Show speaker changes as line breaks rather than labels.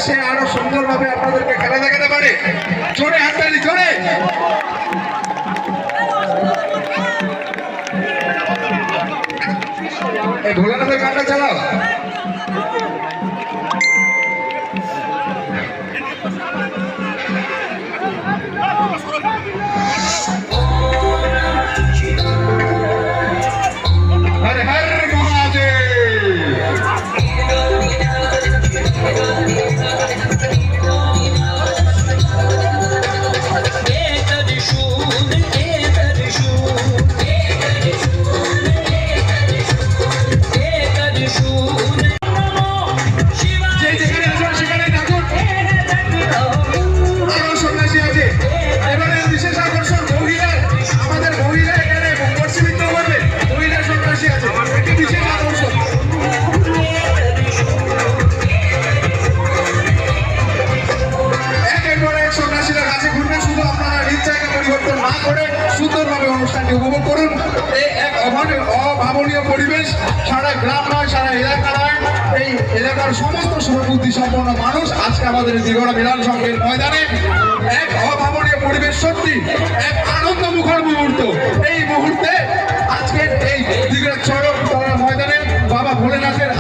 সে আরো সুন্দরভাবে আপনাদেরকে খেলা দেখাতে পারে। জোরে হাততালি, জোরে। এই ভোলানাথের গানটা চালাও। हर हर সুন্দরভাবে অনুষ্ঠানটি উপভোগ করুন। এই এক অভাবনীয় পরিবেশ সারা গ্রাম নয়, সারা এলাকা নয়, এই এলাকার সমস্ত সুবুদ্ধি সম্পন্ন মানুষ আজকে আমাদের দিঘড়া মিলন সংঘের ময়দানে এক অভাবনীয় পরিবেশ, সত্যি এক আনন্দ মুখর মুহূর্ত। এই মুহূর্তে আজকের এই দিঘড়া চড়ক ময়দানে বাবা ভোলেনাথের